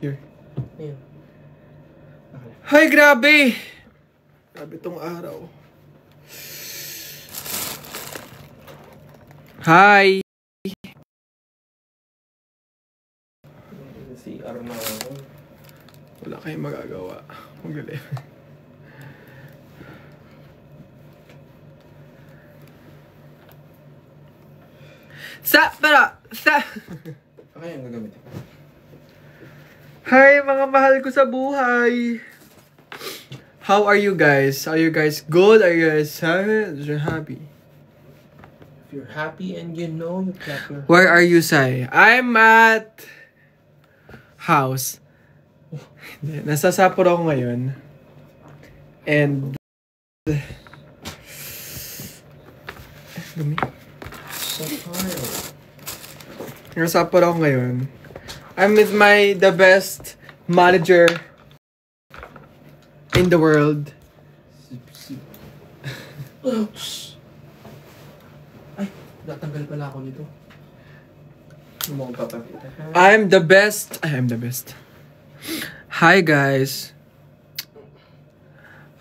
Here. Ayan. Ay, grabe! Grabe tong araw. Hi! CR na ako. Wala kayong magagawa. Magaling. Okay, ang gagamitin. Hi, mga mahal ko sa buhay! How are you guys? Are you guys good? Are you guys happy? If you're happy and you know you clap your... Where are you, Sai? I'm at... house. Nasa Sapporo ako ngayon. And... Dumi. So tired. Nasa Sapporo ako ngayon. I'm with the best manager in the world. Ay, natanggal pala ako nito. Mo papakita. I'm the best. I am the best. Hi guys.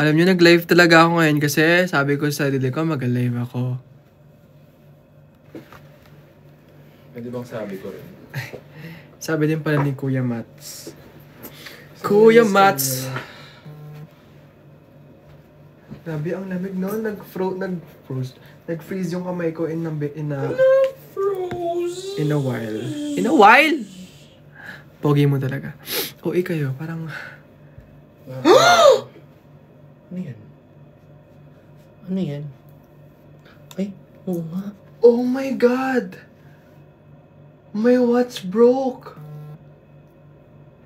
Alam niyo, nag-live talaga ako ngayon kasi sabi ko sa sarili ko mag-live ako. Pwede bang sabi ko rin? Sabi din pala ni Kuya Mats. Kuya Mats! Grabe, ang lamig no? Nag-freeze yung kamay ko in a while. In a while? Pogi mo talaga. O, kayo, parang... Ano yan? Ano yan? Ay, oo nga. Oh my God! My watch broke!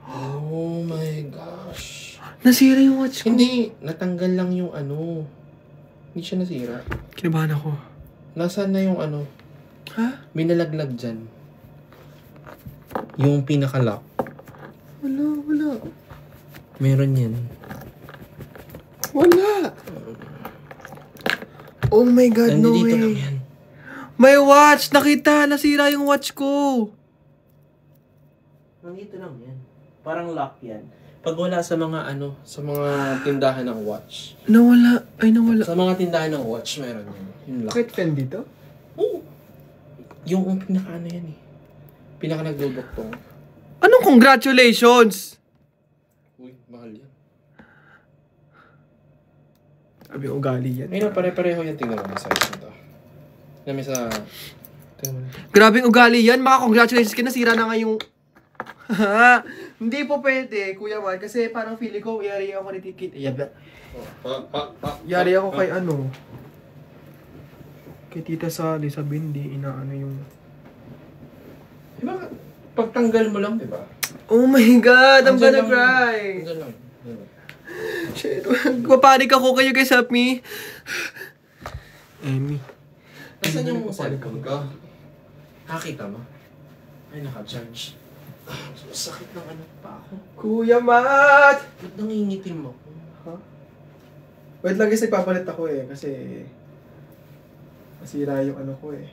Oh my gosh. Nasira yung watch ko. Hindi, natanggal lang yung ano. Hindi siya nasira. Kinabahan ako. Nasaan na yung ano? Ha? May nalaglag dyan. Yung pinaka-lock. Wala. Meron yan. Wala! Oh my God, no Nandito way. lang yan. My watch! Nakita! Nasira yung watch ko! Nandito lang yan. Parang lock yan. Pag wala sa mga ano, sa mga tindahan ng watch. Nawala. Ay, nawala. Sa mga tindahan ng watch, meron yan. Yung lock. Kahit pen dito? Oo. Yung pinaka ano yan eh. Pinaka nagduduktong. Anong congratulations? Uy, mahal yan. Sabi, ugali yan. Ayun na, pare-pareho yan. Tingnan mo sa size nito. Nami sa... Tingnan mo. Grabing ugali yan. Congratulations ka. Nasira na nga yung... Hindi po pwede, Kuya Man. Kasi parang feeling ko, yari ako ni Tikit. Yari ako kay ano. Kay Tita Sally. Sabihin, hindi inaano yung... Diba, pagtanggal mo lang, diba? Oh my God! I'm gonna cry! Tanggal lang. Shit, mapanik ako. Kayo guys, help me. Amy. Nasaan yung cellphone ko? Nakita mo? Ay, naka-charge. Sakit ng ano pa ako. Kuya Matt! Ba't nangingitim ako? Huh? Wait lang guys, nagpapalit ako eh. Kasi... masira yung ano ko eh.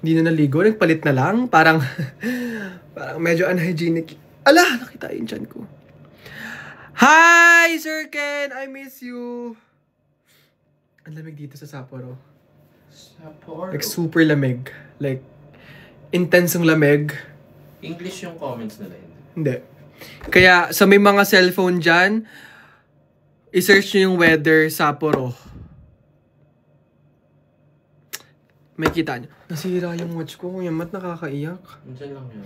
Hindi na naligo, nagpalit na lang. Parang... parang medyo unhygienic. Ala! Nakita yung tiyan ko. Hi! Sir Ken! I miss you! Ang lamig dito sa Sapporo. Sapporo? Like super lamig. Like, intensong lamig. English yung comments nila yun. Hindi. Kaya sa may mga cellphone dyan, i-search nyo yung weather Sapporo. May kita nyo. Nasira yung watch ko. Kuya Matt, nakakaiyak. Diyan lang yun.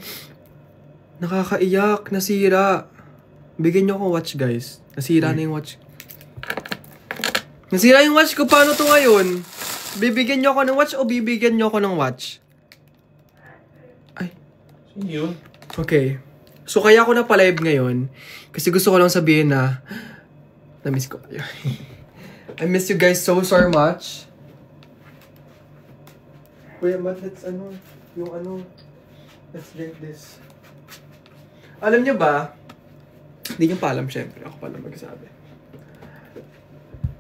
Nakakaiyak. Nasira. Bigyan nyo akong watch, guys. Nasira na yung watch. Nasira yung watch ko. Paano to ngayon? Bibigyan nyo ako ng watch o bibigyan nyo ako ng watch? Ay. Sino yun? Okay. So, kaya ako na pa-live ngayon. Kasi gusto ko lang sabihin na na-miss ko kayo. I miss you guys so much. Kuya Matt, let's let's drink this. Alam nyo ba? Hindi nyo pa alam, syempre. Ako pala magsabi.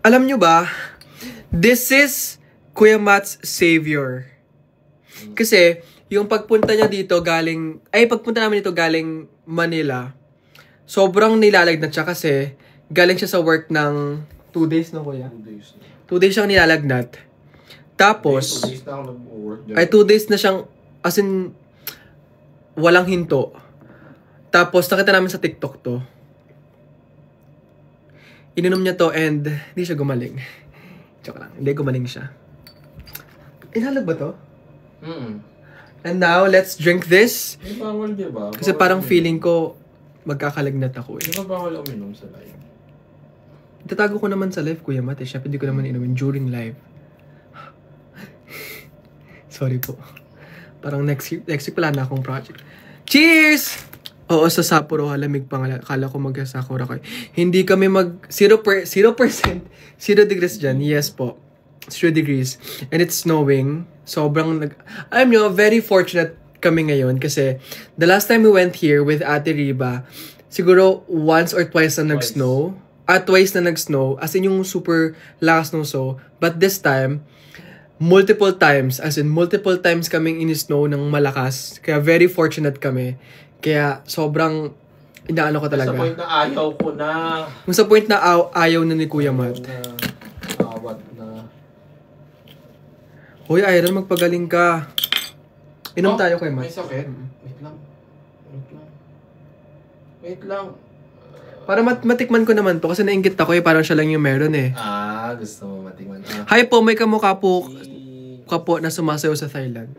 Alam nyo ba? This is Kuya Matt's savior. Kasi, yung pagpunta niya dito pagpunta namin dito galing Manila, sobrang nilalagnat siya kasi galing siya sa work ng 2 days na kuya. 2 days na. 2 days siyang nilalagnat. Tapos, 2 days na ako nag-work dyan. 2 days na siyang, as in, walang hinto. Tapos, nakita namin sa TikTok to. Ininom niya to and hindi siya gumaling. Joke lang. Hindi gumaling siya. Inalag ba to? And now, let's drink this. Hindi bawal, di ba? Kasi parang feeling ko, magkakalagnat ako eh. Di ba bawal uminom sa live? Itatago ko naman sa live, Kuya Matt. Siya, pwede ko naman inumin during live. Sorry po. Parang next week pala na akong project. Cheers! Oo, sa Sapporo, lamig pa nga. Kala ko mag-Sakura kayo. Hindi kami 0% degrees dyan. Yes po. 0 degrees. And it's snowing. Alam nyo, very fortunate kami ngayon kasi the last time we went here with Ate Riba, siguro once or twice na nag-snow. Twice na nag-snow. As in yung super lakas ng snow. But this time, multiple times kaming in-snow ng malakas. Kaya very fortunate kami. Kaya sobrang inaano ko talaga. Sa point na ayaw ko na. Kung sa point na ayaw na ni Kuya Matt. Awat na. Hoy, Iron, magpagaling ka. Inom tayo kay Matt. May sakit? Wait lang. Para matikman ko naman to kasi nainggit ako parang siya lang yung meron eh. Gusto mo matikman. Hi po, may kamukha po na sumasayaw sa Thailand.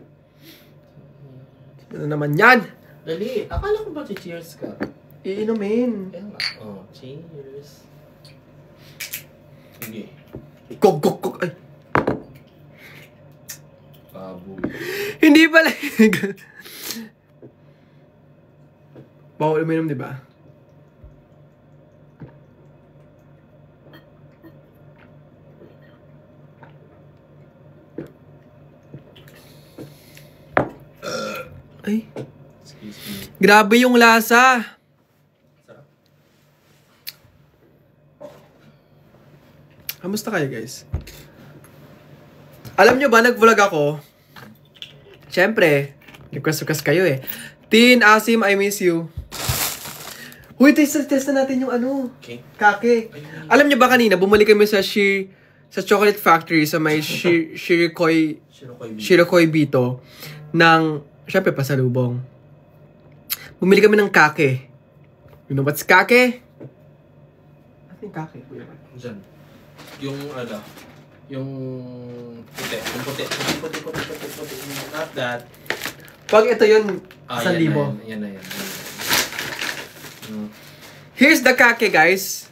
Ano naman yan? Dali, akala ko ba cheers ka? Iinumin. Cheers. Sige. Kok. Ay. Baboy. Hindi pala. Bawal uminom, di ba? Ay. Excuse me. Grabe yung lasa. Sarap. Kamusta kayo, guys? Alam nyo ba, nag-vlog ako. Siyempre, request kayo eh. Tin, Asim, I miss you. Uy, test na natin yung ano. Okay. Kake. Alam nyo ba kanina, bumalik kami sa Chocolate Factory sa may Shirokoi Bito ng, syempre, pasalubong. Bumili kami ng kake. You know what's kake? Ano yung kake? Diyan. Yung puti. Yung puti. Not that. Pag ito yun, 1,000. Yan na. Here's the kake, guys.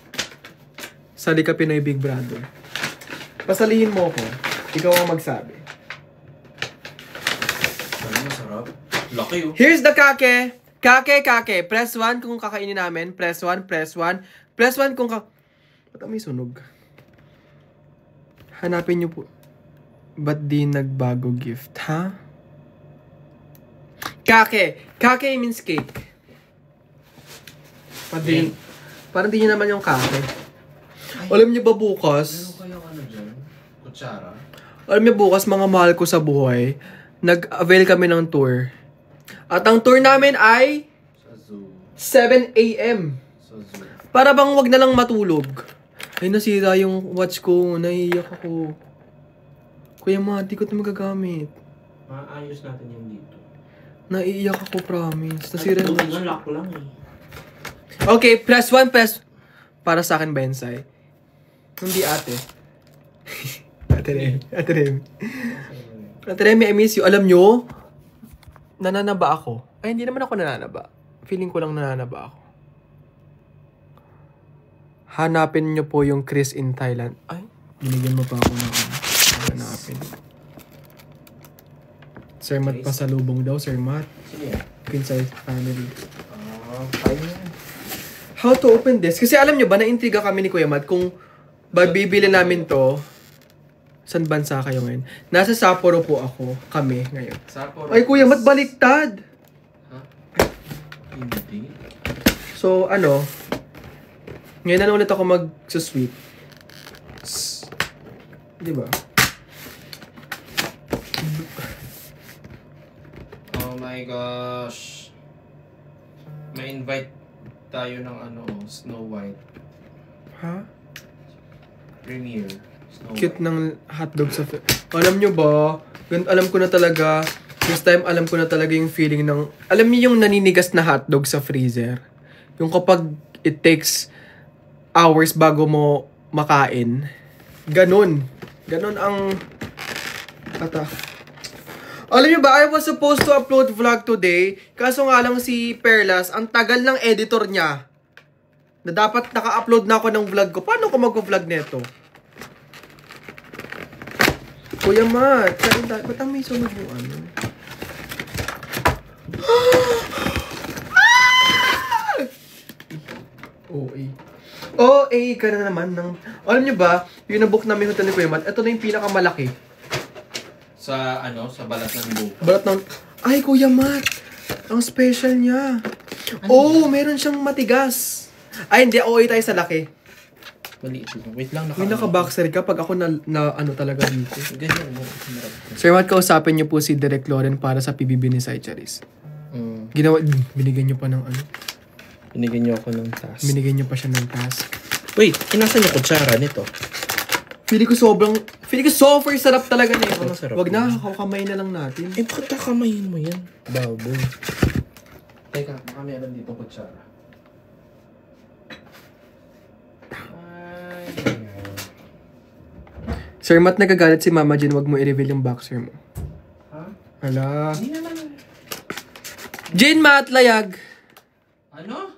Sali ka Pinoy Big Brother. Pasalihin mo ko. Ikaw ang magsabi. Masarap. Laki oh. Here's the kake. Kake. Press 1 kung kakainin namin. Press 1. Press 1 kung Ba't may sunog? Hanapin nyo po. Ba't di nagbago gift, ha? Kake. Kake means cake. Parang di nyo naman yung kake. Alam nyo ba bukas? Meron kayong ano dyan? Kutsara? Alam nyo bukas, mga mahal ko sa buhay, nag-avail kami ng tour. At ang tour namin ay Sa zoo. 7 a.m. Sa zoo. Para bang wag na lang matulog. Ay, nasira yung watch ko. Naiiyak ako. Kuya Ma, di ko ito magagamit. Maayos natin yung dito. Naiiyak ako, promise. Nasira yung watch. Lock lang eh. Okay, press 1, press. Para sa akin, Bensay. Hindi ate. Ate Remy, I miss you. Alam nyo, nananaba ako. Ay, hindi naman ako nananaba. Feeling ko lang nananaba ako. Hanapin nyo po yung Chris in Thailand. Ay, binigyan mo pa ako ng hanapin. Sir Matt pasalubong daw, Sir Matt. Sige. Pinsay family. Fine. How to open this? Kasi alam nyo ba, naintriga kami ni Kuya Matt kung bibili namin to. Saan bansa kayo ngayon? Nasa Sapporo po kami ngayon. Sapporo. Ay, Kuya Matt, baliktad! Ha? Hindi. So, ngayon na ulit ako mag-sweet. Di ba? Oh my gosh. May invite tayo ng Snow White. Ha? Premiere. Snow Cute White. ng hotdog sa... Alam nyo ba? Alam ko na talaga. This time, alam ko na talaga yung feeling ng... Alam niyo yung naninigas na hotdog sa freezer? Yung kapag it takes hours bago mo makain. Ganon. Ganon ang... Alam niyo ba, I was supposed to upload vlog today. Kaso nga lang si Perlas, ang tagal ng editor niya. Na dapat naka-upload na ako ng vlog ko. Paano ko mag-vlog neto? Kuya Matt, ba't ang may sunog yung ano? OA ka na naman ng... Alam niyo ba, yung nabook namin hotel ni Kuya Matt, ito na yung pinakamalaki. Sa balat ng buka. Balat ng... Ay, Kuya Matt! Ang special niya. Meron siyang matigas. Ay, hindi. OA tayo sa laki. Maliit lang. Wait lang. May naka-boxer ka pag ako na ano talaga dito. Ganyan mo. Sir Matt, kausapin niyo po si Direk Loren para sa PBB ni Sai Charis. Binigyan niyo pa ng ano? Binigyan niyo ako ng task. Binigyan niyo pa siya ng task. Wait, inasan niyo kutsara nito? Feeling ko super sarap talaga na ito. Masarap Wag na, yan. kamay na lang natin. Bakit kakamayin mo yan? Baboy. Teka, baka meron dito kutsara. Sir Matt, nagagalit si Mama Jen, wag mo i-reveal yung boxer mo. Ha? Ala. Hindi naman. Jen, Matt, layag. Ano?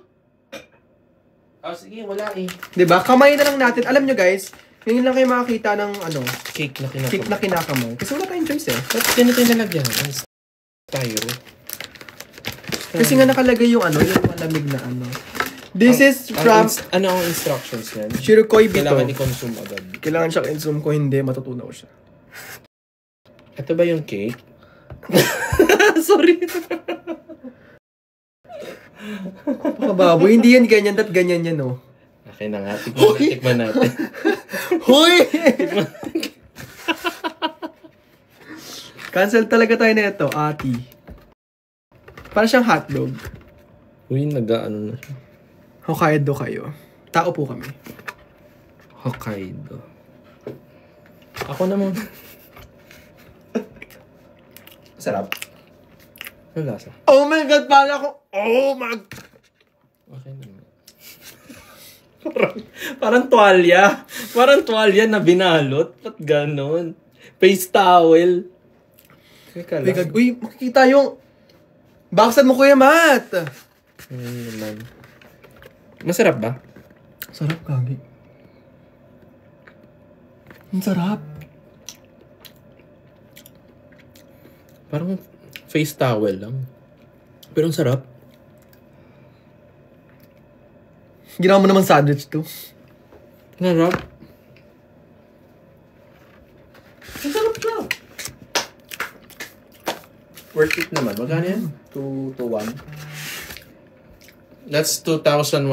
Sige, wala eh. Diba? Kamay na lang natin. Alam nyo guys, ngayon lang kayo makakita ng Cake na kinakamay. cake na kinakamay. Kasi wala tayong choice eh. Ba't ganito yung nalagyan? Styro. Kasi nga nakalagay yung yung malamig na This is from Ano ang instructions niyan? Shirokoy Bito. Kailangan i-consume agad. Kailangan siya i-consume ko, hindi, matutunaw siya. Ito ba yung cake? Sorry. Baboy, hindi yan ganyan, ganyan yan, oh. Okay na nga, tikman natin. Hoy! Cancel talaga tayo na ito, ati. Para siyang hotdog. Uy, nag-ano na siya. Hokkaido kayo. Tao po kami. Hokkaido. Ako naman. Sarap. Ano lasa? Oh my God, pala ko. Oh my... Okay naman. Parang tuwalya. Parang tuwalya na binalot. Ba't ganon? Face towel. Teka lang. Uy, makikita yung... Boxan mo, Kuya Matt! Naman. Masarap ba? Sarap, kagi. Ang sarap. Parang face towel lang. Pero ang sarap. Ginawa mo naman sandwich to. Sarap. Ang sarap siya. Worth it naman. Magkano yan? 2 to 1? That's 2,100.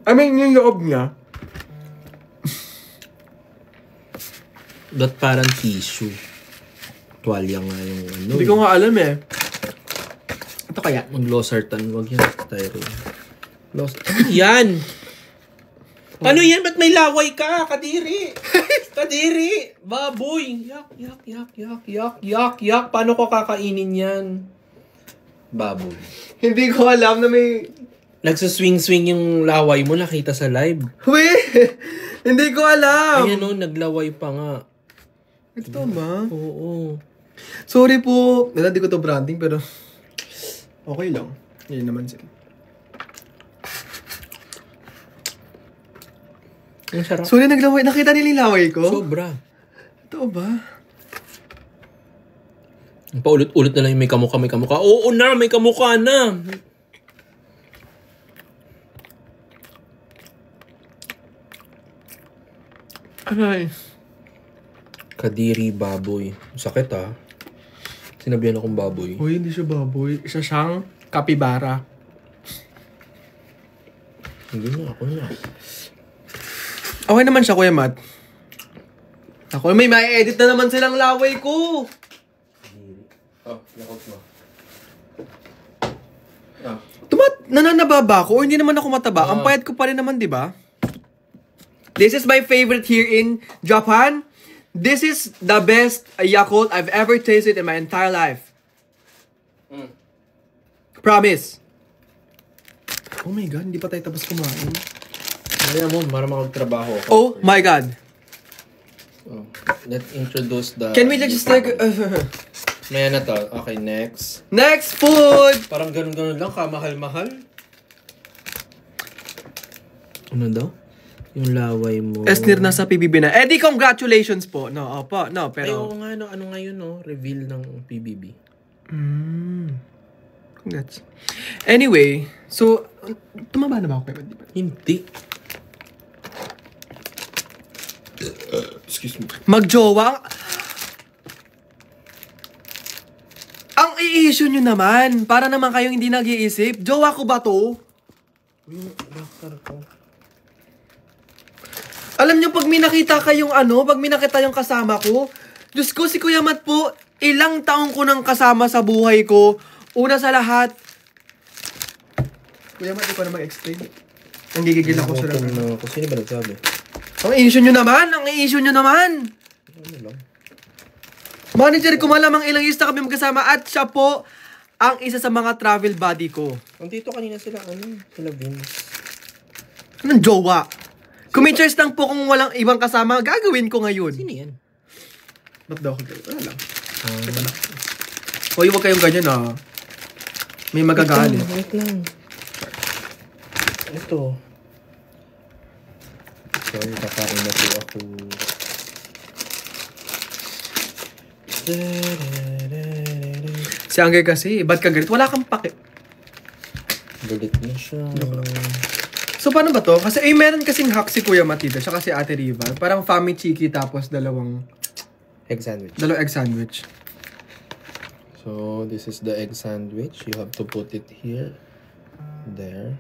I mean, yung loob niya. That parang tissue. Tuwalya nga yung ano. Hindi ko nga alam eh. Ito kaya? Mag-losartan. Huwag yan. Styro. Yan! Ano yan? Ba't may laway ka? Kadiri! Kadiri! Baboy! Yak, yak, yak, yak, yak, yak, yak. Paano ko kakainin yan? Baboy. Hindi ko alam na may... Nagsuswing-swing yung laway mo. Nakita sa live. Wait! Hindi ko alam! Ayan o, naglaway pa nga. Ito ba? Oo. Sorry po. Hindi ko to branding pero... Okay lang. Yan naman sila. Ang sarap. Sorry, naglaway. Nakita nila yung laway ko? Sobra. Ito ba? Paulit-ulit na lang yung may kamukha, may kamukha. Oo na, may kamukha na. Aray. Kadiri baboy. Sakit ah. Sinabihan akong baboy. Uy, hindi siya baboy. Isa siyang kapibara. Hindi na, ako na. Okay naman siya, Kuya Matt. Ako, may edit na naman silang laway ko. Oh, yakot mo. Ah. Nananababa ako o hindi naman ako mataba. Ang payat ko pa rin naman, di ba? This is my favorite here in Japan. This is the best Yakult I've ever tasted in my entire life. Promise. Oh my God, hindi pa tayo tapos kumain. Kaya mo, para makagtrabaho ako. Oh my God. Oh, let's introduce the... Can we just like... May na to. Okay, next. Next food! Parang ganun-ganun lang, kamahal-mahal. Ano daw? Yung laway mo. Esnir na sa PBB na. Eh di congratulations po. No, opo. No, Ay, pero... oo nga, ano ngayon, no? Reveal ng PBB. Congrats. Anyway, so... Tumaba na ba ako? Hindi. Excuse me. Magjowa? Ang i-issue nyo naman. Para naman kayong hindi nag-iisip. Jowa ko ba to? Yung rocker ko. Alam nyo, pag may nakita kayong pag may nakita yung kasama ko, Diyos ko, si Kuya Matt po, ilang taong ko nang kasama sa buhay ko. Una sa lahat. Kuya Matt, ikaw na mag-explain. Nanggigigil ako sa lahat. Sino ba nagsabi? Ang i-issue nyo naman! Ang i-issue nyo naman! Ano lang? Manager ko malamang ilang years na kami magkasama at siya po ang isa sa mga travel buddy ko. Nandito kanina sila, sila Vince. Anong jowa? Kung may choice lang po kung walang ibang kasama, gagawin ko ngayon. Sino yan? Ba't daw ako gawin? Wala lang. Hoy, huwag kayong ganyan May magagalit. Wait lang. Ito. Sorry, kakain na po ako. Si Angger kasi, ba't ka galit? Wala kang pake. Galit na siya. So, paano ba to? Kasi, meron kasing hack si Kuya Matita, siya kasi Ate Riva. Parang family chiki tapos dalawang egg sandwich. Dalawang egg sandwich. So, this is the egg sandwich. You have to put it here. There.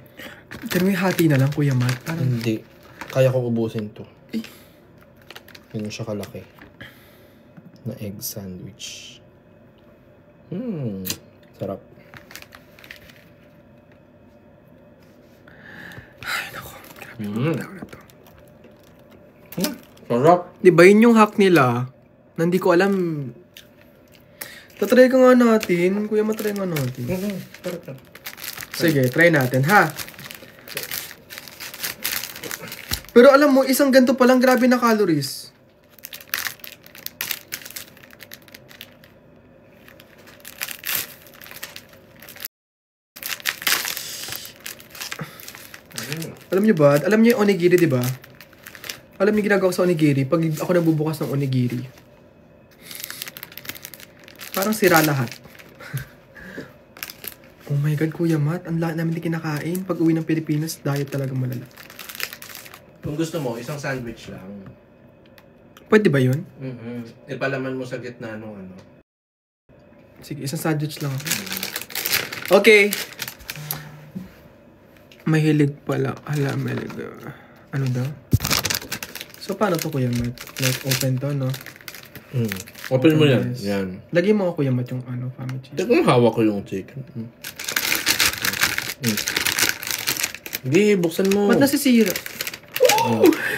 Can we hati na lang, Kuya Mat? Parang... Hindi. Kaya ko ubusin to. Ganun siya kalaki. Na egg sandwich. Sarap. Ay, naku. Grabe na to. Sarap. Di ba yun yung hack nila? Nandi ko alam. Tatry ka nga natin. Kuya, matry nga natin. Sarap. Sige, try natin, ha? Pero alam mo, isang ganito palang grabe na calories. Alam niyo ba? Alam niyo yung onigiri, di ba? Alam niyo ginagawa ko sa onigiri? Pag ako nabubukas ng onigiri, parang sira lahat. Oh my God, Kuya Matt. Ang lahat namin di kinakain. Pag uwi ng Pilipinas, diet talaga malala. Kung gusto mo, isang sandwich lang. Pwede ba yun? Ipalaman mo sa gitna nung Sige, isang sandwich lang ako. Okay. Mahilig pala. Hala, mahilig. Ano daw? So, paano to, Kuya Matt? Like, open to, no? Open mo yan. Yes. Yan. Lagyan mo ako, Kuya Matt, yung family cheese. Kung hawak ko yung chicken. Hindi, buksan mo. Ba't nasisira?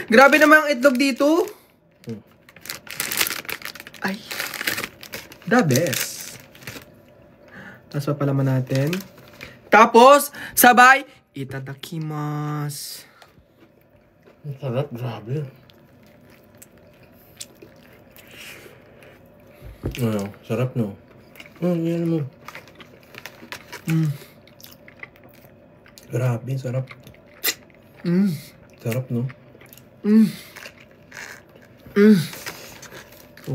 Grabe naman ang itlog dito. Ay. The best. Tapos papalaman natin. Tapos, sabay, itadakimasu. Ang sarap, grabe. Sarap, no? Yan mo. Grabe, sarap. Sarap, no?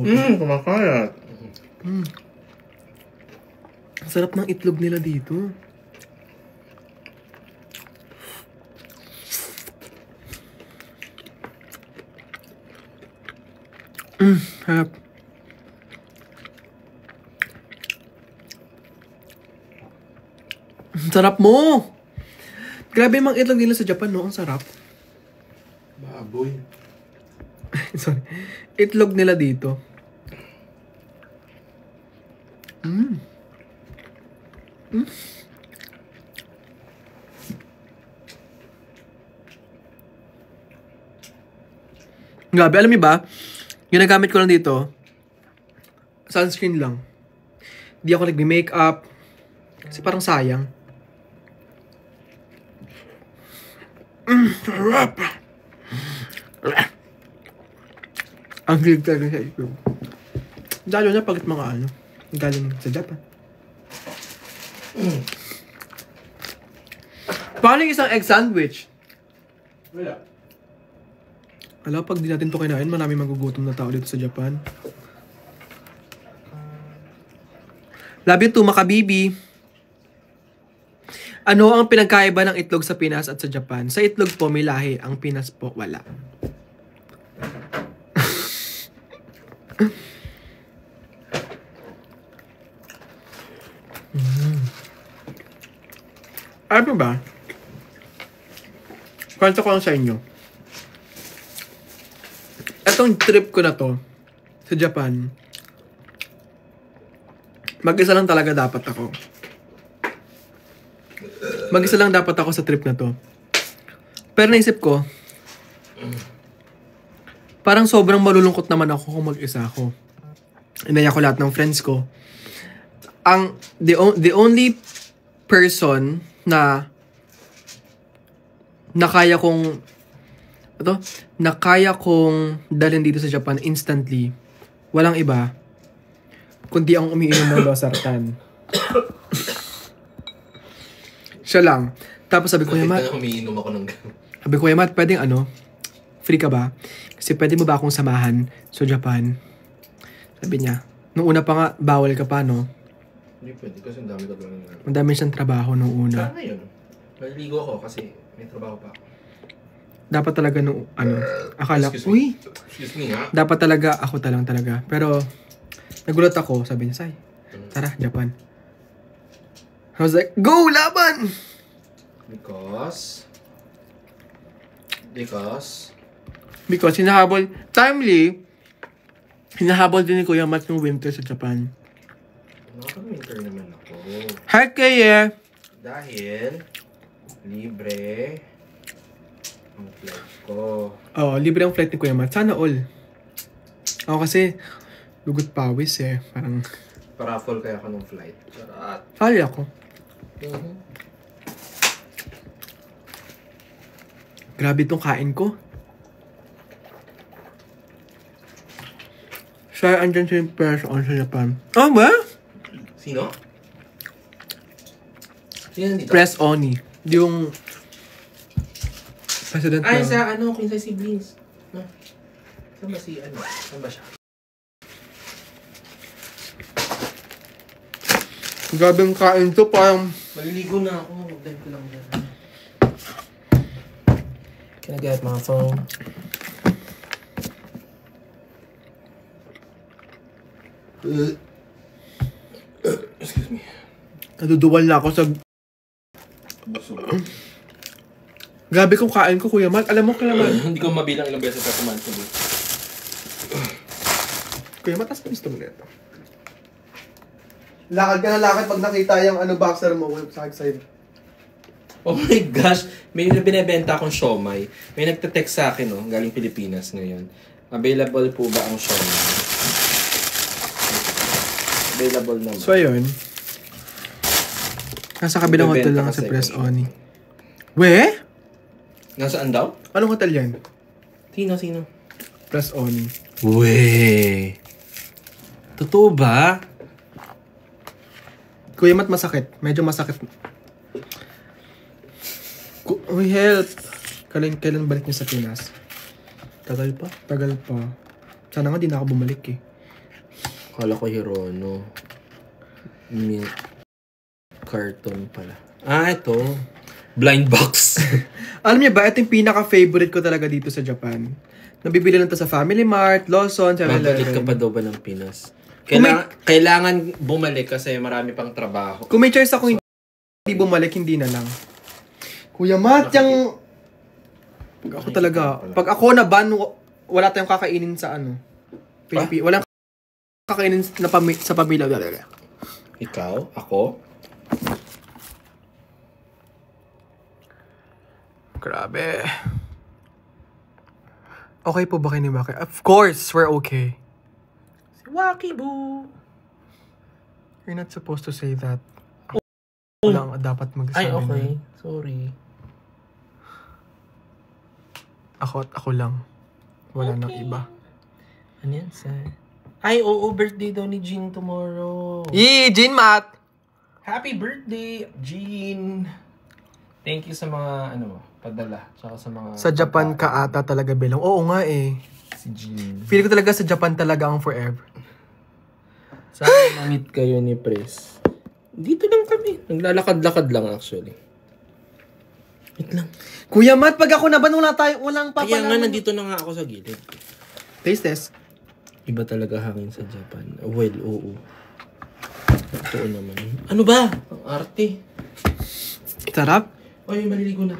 Kumakayat. Sarap ng itlog nila dito. Harap. Sarap mo! Grabe mang itlog nila sa Japan, no? Ang sarap. Baboy. Sorry. Itlog nila dito. Grabe, alam niyo ba? Ginagamit ko lang dito, sunscreen lang. Di ako nagbe-makeup. Kasi parang sayang. Sarap! Ang hilig talaga sa itlog. Lalo na pagkat mga ano, galing sa Japan. Paano yung isang egg sandwich? Wala. Alam, pag di natin to kinain, marami magugutom na tao dito sa Japan. Love you too, makabibi. Ano ang pinagkaiba ng itlog sa Pinas at sa Japan? Sa itlog po, may lahi. Ang Pinas po, wala. Ano ba? Kwento ko lang sa inyo. Etong trip ko na to sa Japan, mag-isa lang talaga dapat ako. Mag-isa lang dapat ako sa trip na to. Pero naisip ko, parang sobrang malulungkot naman ako kung mag-isa ako. Inaya ko lahat ng friends ko. The only person na kaya kong dalhin dito sa Japan instantly, walang iba kundi ang umiinom ng losartan. Siya lang. Tapos sabi ko, Yamat, umiinom ako ng gano'n. Sabi ko, Yamat, pwedeng free ka ba? Kasi pwede mo ba akong samahan sa Japan? Sabi niya, nung una pa nga, bawal ka pa, no? Hindi pwede kasi ang dami ko doon. Ang dami siyang trabaho nung una. Sana yun. Maliligo ako kasi may trabaho pa ako. Dapat talaga nung, akala ko, uy, Excuse me ha? dapat talaga, ako talang talaga. Pero, nagulat ako, sabi niya, Say, tara, Japan. I was like, go, laban! Because Because hinahabol din ni Kuya Matt yung winter sa Japan. nakapag-winter naman ako. Heck kaya! Dahil libre ang flight ko. Oo, libre ang flight ni Kuya Matt. Sana all. Ako kasi, lugot pawis eh. Parang, Paraffle kaya ako ng flight. Charat. sali ako. Grabe itong kain ko. Siya, andyan si Press on sa Japan. Oh, ba? Sino? Sino nandito? Press Oni. Yung president Ay, na... sa Kinsay siblings. No. Saan ba Saan ba siya? Grabe ang kain to, parang... Maliligo na ako. Mag-dive ko lang yan. Can I get my phone? Excuse me. Naduduwal na ako sa... Busog. Grabe kung kain ko, Kuya Matt. Alam mo, Kuya Matt. Hindi ko mabilang ilang beses ako kumain ko. Kuya Matt, tas gusto mo nito. Lakad ka na lakad pag nakita yung boxer mo sa side. Oh my gosh! May binibenta akong siomay. May nagte-text sa akin, galing Pilipinas ngayon. Available po ba ang siomay? Available naman. So, ayun. Nasa kabilang hotel lang sa Nagbebenta Press kasi. Oni. We? Nasaan daw? Anong hotel yan? Sino? Press Oni. We! Totoo ba? Kuya Matt, masakit. Medyo masakit. Uy, help! Kailan balik niya sa Pinas? Tagal pa. Sana nga di na ako bumalik eh. Kala ko Hirono. Milk carton pala. Ito. Blind box. Alam niyo ba, ito yung pinaka-favorite ko talaga dito sa Japan. Nabibili lang to sa Family Mart, Lawson, 7-Eleven. Mabalik ka pa daw ba ng Pinas? Kung Kailangan bumalik kasi marami pang trabaho. Kung may choice ako hindi bumalik, hindi na lang. Kuya Matt, yung... Ako talaga, pag ako na ban, wala tayong kakainin sa Pilipinas. Walang kakainin sa pamilya talaga. Ikaw? Ako? Grabe. Okay po ba kayo ni Waki? Of course, we're okay. Si Waki Boo. You're not supposed to say that. Ako lang dapat magsabi. Ay, okay. nun. Sorry. Ako lang. Wala nang iba. Ano yan, sir? Ay, oo, birthday daw ni Jean tomorrow. Yee! Jean Matt! Happy birthday, Jean! Thank you sa mga, padala. Tsaka sa mga... Sa Japan ka ata talaga bilang. Oo nga eh. Si Jean. Feeling ko talaga sa Japan talaga ang forever. Sana mamit kayo ni Pres. Dito lang kami. Naglalakad-lakad lang actually. Wait lang. Kuya Matt, pag ako naban, walang Kaya nga, papalaman. nandito na nga ako sa gilid. Taste test. Iba talaga hangin sa Japan. Well, oo. Totoo naman. Ano ba? Ang arte. Sarap. Ay, maliligo na.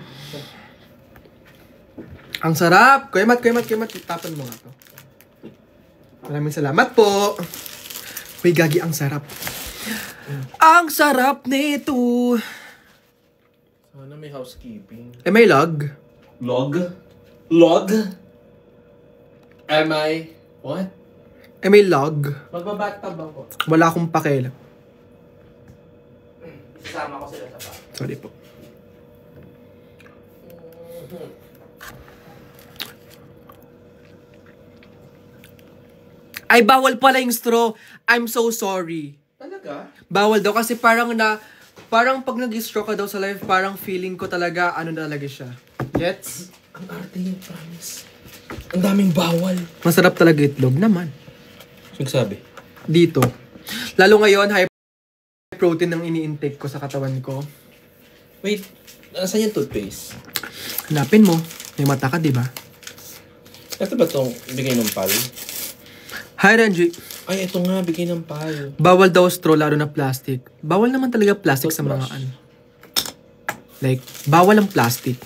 Ang sarap. Kuya Matt. Tapan mo nga to. Maraming salamat po. Uy, gagi, ang sarap. Ang sarap nito. Sana may housekeeping. May log? Log? Log? Am I? What? May log? Magbabathtub ako. Wala akong pakialam. Isasama ko sila sa pa. Sorry po. Ay, bawal pala yung straw. I'm so sorry. Talaga? Bawal daw kasi parang pag nag-straw ka daw sa live, parang feeling ko talaga, ano talaga siya. Gets? Ang arte niya, promise. Ang daming bawal. Masarap talaga itlog naman. Nagsabi? Dito. Lalo ngayon, high protein ang ini-intake ko sa katawan ko. Wait, saan yung toothpaste? Hanapin mo. May mata ka, di ba? Ito ba itong bigay ng pal? Hi, Renji. Ay, ito nga, bigay ng pal. Bawal daw straw, lalo na plastic. Bawal naman talaga plastic sa mga Toothbrush. ano. Like, bawal ang plastic.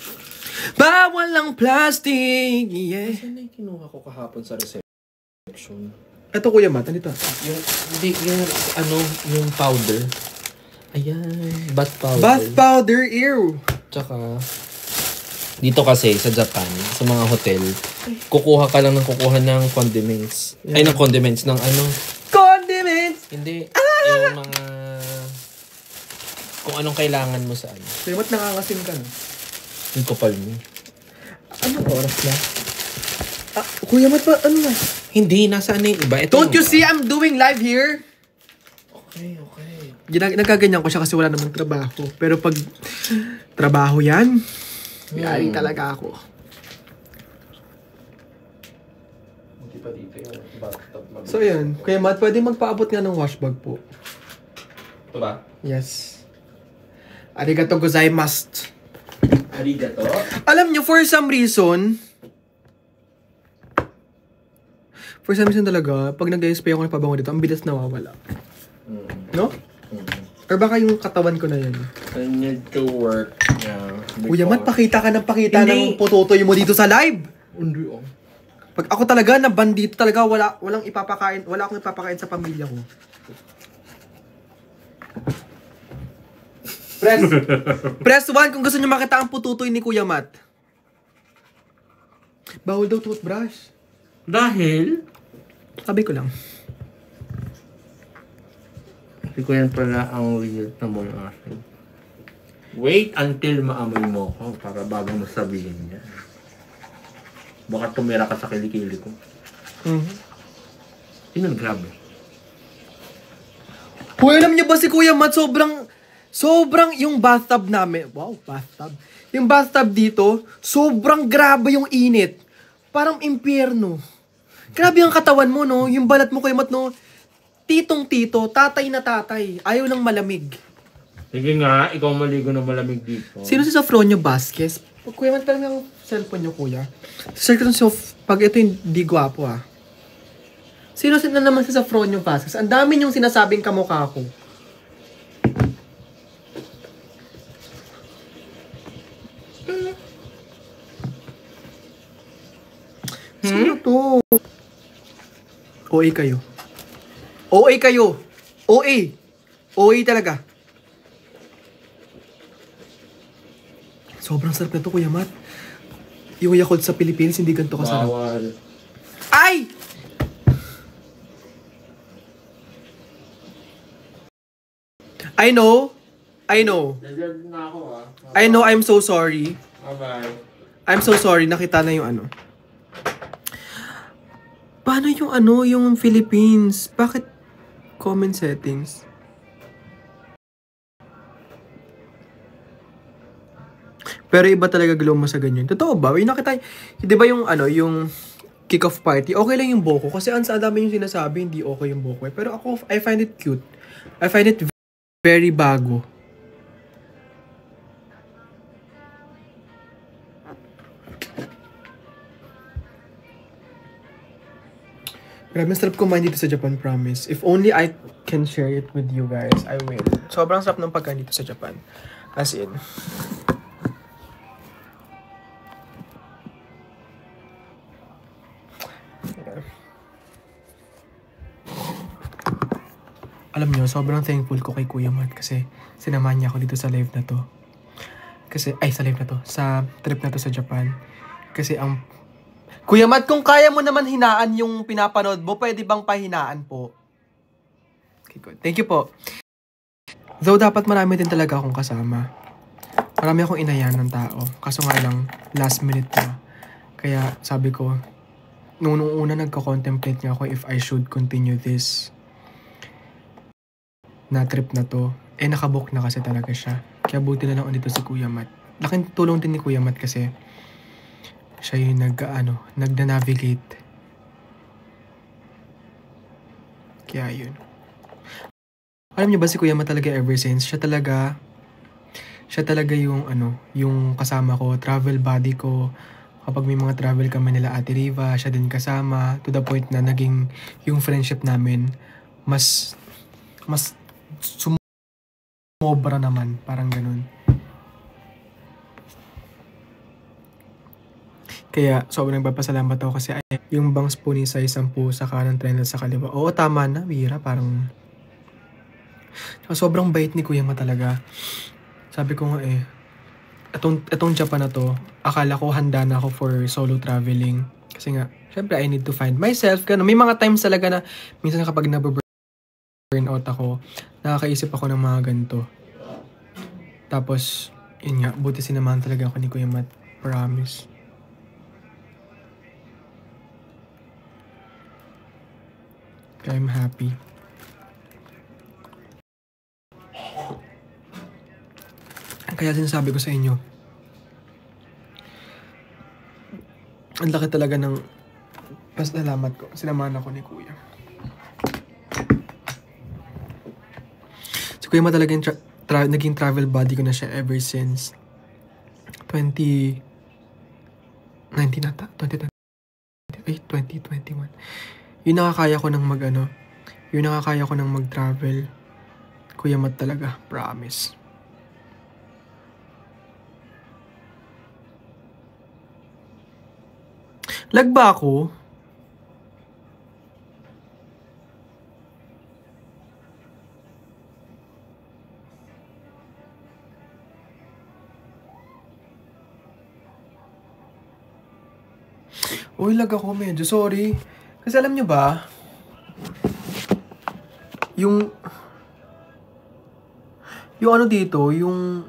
Bawal ang plastic! Yeah. Saan na yung kinuha ko kahapon sa reception? Ito, Kuya Matt. Ano ito? Yung powder. Ayan, bath powder. Bath powder, ew! Tsaka, dito kasi sa Japan, sa mga hotel, kukuha ka lang ng condiments. Ay, ng condiments, ng ano. Condiments! Hindi, yung mga, kung anong kailangan mo sa ano. Kuya Matt, nakangasim ka, no? Yung kapal mo. Anong oras na? Kuya Matt, ano na? Hindi, nasaan na yung iba? Ito Don't yung you see I'm doing live here? Okay. Nagkaganyan ko siya kasi wala namang trabaho. Pero pag trabaho yan, yaring talaga ako. Buti pa dito yung bathtub. So yun, Kuya Matt, pwede magpaabot nga ng washbag po. Ito ba? Yes. Arigato gozaimasu. Arigato? Alam nyo, for some reason talaga, pag nag-spray ako ng pabango dito, ang bilis nawawala. No? Or baka yung katawan ko na yan. I need to work. Yeah. Kuya Matt, pakita ka ng pakita ng Hindi. pututoy mo dito sa live. Hindi oh. Pag ako talaga, nabandito talaga, wala akong ipapakain sa pamilya ko. Press 1 kung gusto nyo makita ang pututoy ni Kuya Matt. Bawal daw toothbrush. Dahil? Sabi ko lang. Hindi ko yan pala ang result na mo yung akin. Wait until maamoy mo ko para bago mo sabihin niya. Baka tumira ka sa kilikili ko. Yun ang grabe. Kuya, alam niyo ba si Kuya Matt, sobrang yung bathtub namin. Wow, bathtub. Yung bathtub dito, sobrang grabe yung init. Parang impyerno. Grabe ang katawan mo, no? Yung balat mo, Kuya Matt, no? Titong-tito, tatay na tatay. Ayaw ng malamig. Sige nga, ikaw maligo na malamig dito. Sino si Sofronio Vasquez? Kuya Matt, talagang cellphone niyo, Kuya. Sir, pag ito hindi gwapo, ah. Sino na naman si Sofronio Vasquez? Ang dami niyong sinasabing kamukha ko. Sino to? OA kayo. OA kayo. OA. OA talaga. Sobrang sarap na to, Kuya Matt. Yung Yakult sa Philippines, hindi ganito kasarap. Bawal. Ay! I know. Nag-vlog na ako I know, I'm so sorry. Bye-bye. I'm so sorry, nakita na yung ano. Paano yung ano, yung Philippines? Bakit comment settings? Pero iba talaga glow mo sa ganyan. Totoo ba? Yung nakita, di ba yung ano, yung kick-off party, okay lang yung buhok ko. Kasi ang dami yung sinasabi, hindi okay yung buhok ko. Pero ako, I find it cute. I find it very bago. Grabe, sarap kumain dito sa Japan, promise. If only I can share it with you guys, I will. Sobrang sarap ng pagkain dito sa Japan. As in. Alam nyo, sobrang thankful ko kay Kuya Matt kasi sinamahan niya ako dito sa live na to. Sa trip na to sa Japan. Kasi ang... Kuya Matt, kung kaya mo naman hinaan yung pinapanood mo, pwede bang pahinaan po? Okay, good. Thank you po. Though dapat marami din talaga akong kasama. Marami akong inayan ng tao. Kaso nga lang, last minute na. Kaya sabi ko, nung una nagko-contemplate nga ako if I should continue this na trip na to, nakabook na kasi talaga siya. Kaya buti na lang dito si Kuya Matt. Laking tulong din ni Kuya Matt kasi siya yung nagna-navigate. Kaya yun. Alam niyo ba si Kuya Matt talaga ever since, siya talaga yung kasama ko, travel buddy ko. Kapag may mga travel kami nila Ate Riva, siya din kasama. To the point na naging yung friendship namin mas sumobra naman. Parang ganun. Kaya sobrang nagpapasalamat ako kasi yung bangs po ni Sai 10 sa kanan, 30 sa kaliwa. Oo, tama na. Bira, parang... Sobrang bait ni Kuya Matt talaga. Sabi ko nga itong Japan na to, akala ko handa na ako for solo traveling. Kasi nga, syempre I need to find myself. May mga times talaga na minsan kapag burnout ako, nakakaisip ako ng mga ganito. Tapos, yun nga, buti sinamahan talaga ako ni Kuya Matt. Promise. Kaya I'm happy. Kaya sinasabi ko sa inyo, ang laki talaga ng pasalamat ko. Sinamahan ako ni Kuya. Si Kuya Matt talaga yung naging travel buddy ko na siya ever since 2019 ata, 2021. Yung nakakaya ko ng mag-travel. Kuya Matt talaga, promise. Lag ba ako? Uy, lag ako medyo. Sorry. Kasi alam nyo ba? Yung ano dito, yung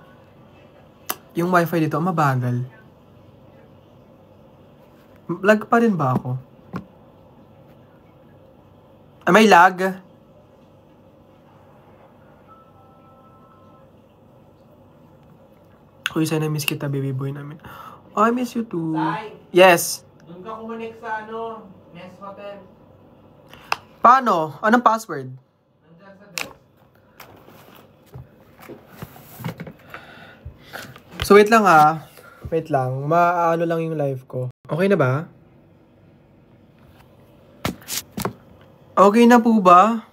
wifi dito, mabagal. Lag pa rin ba ako? May lag? Uy, sana miss kita, baby boy namin. Oh, I miss you too. Sai! Yes. Doon ka kumanik sa Nest Hotel. Paano? Anong password? Nandyan sa desk. So, wait lang ha. Wait lang. Maano lang yung live ko. Okay na ba? Okay na po ba?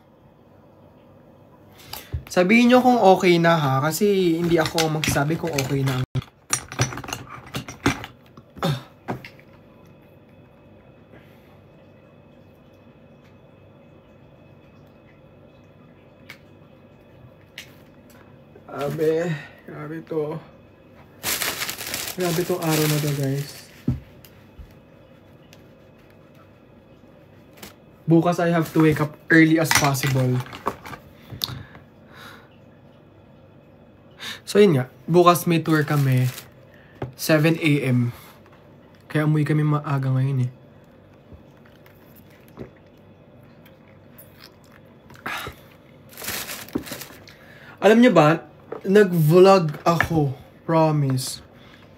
Sabihin nyo kung okay na ha. Kasi hindi ako magsasabi kung okay na. Grabe to. Grabe tong araw na to, guys. Bukas I have to wake up early as possible. So yun nga, bukas may tour kami. 7 AM. Kaya umuwi kami maaga ngayon eh. Alam niyo ba, nag-vlog ako. Promise.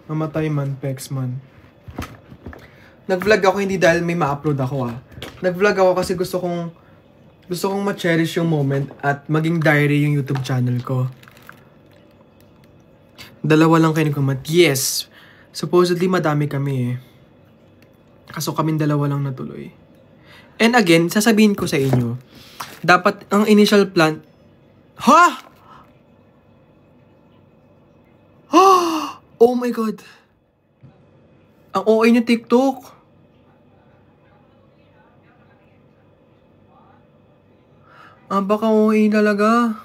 Mamatay man, pex man. Nag-vlog ako hindi dahil may ma-upload ako Nag-vlog ako kasi gusto kong ma-cherish yung moment at maging diary yung YouTube channel ko. 2 lang kayo nag-comment. Yes. Supposedly madami kami eh. Kaso kaming 2 lang natuloy. And again, sasabihin ko sa inyo, dapat ang initial plan... Ha? Oh my God. Ang OA niya TikTok. Baka OA talaga.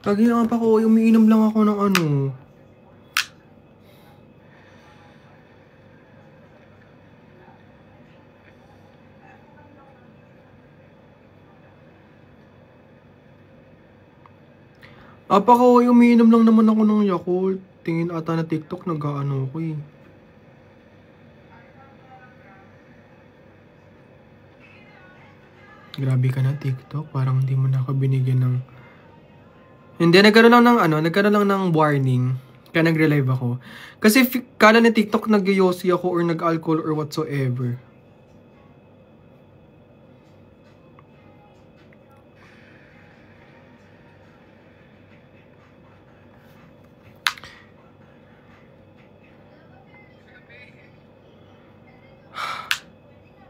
Lagi na pa ko, umiinom lang ako ng ano. Apako, umiinom lang naman ako ng Yakult. Tingin ata na TikTok, nag-ano ko eh. Grabe ka na TikTok, parang hindi mo na ako binigyan ng... Hindi, nagkaroon lang ng warning. Kaya nagre-live ako. Kasi kala ni TikTok nag-yosi ako or nag-alcohol or whatsoever.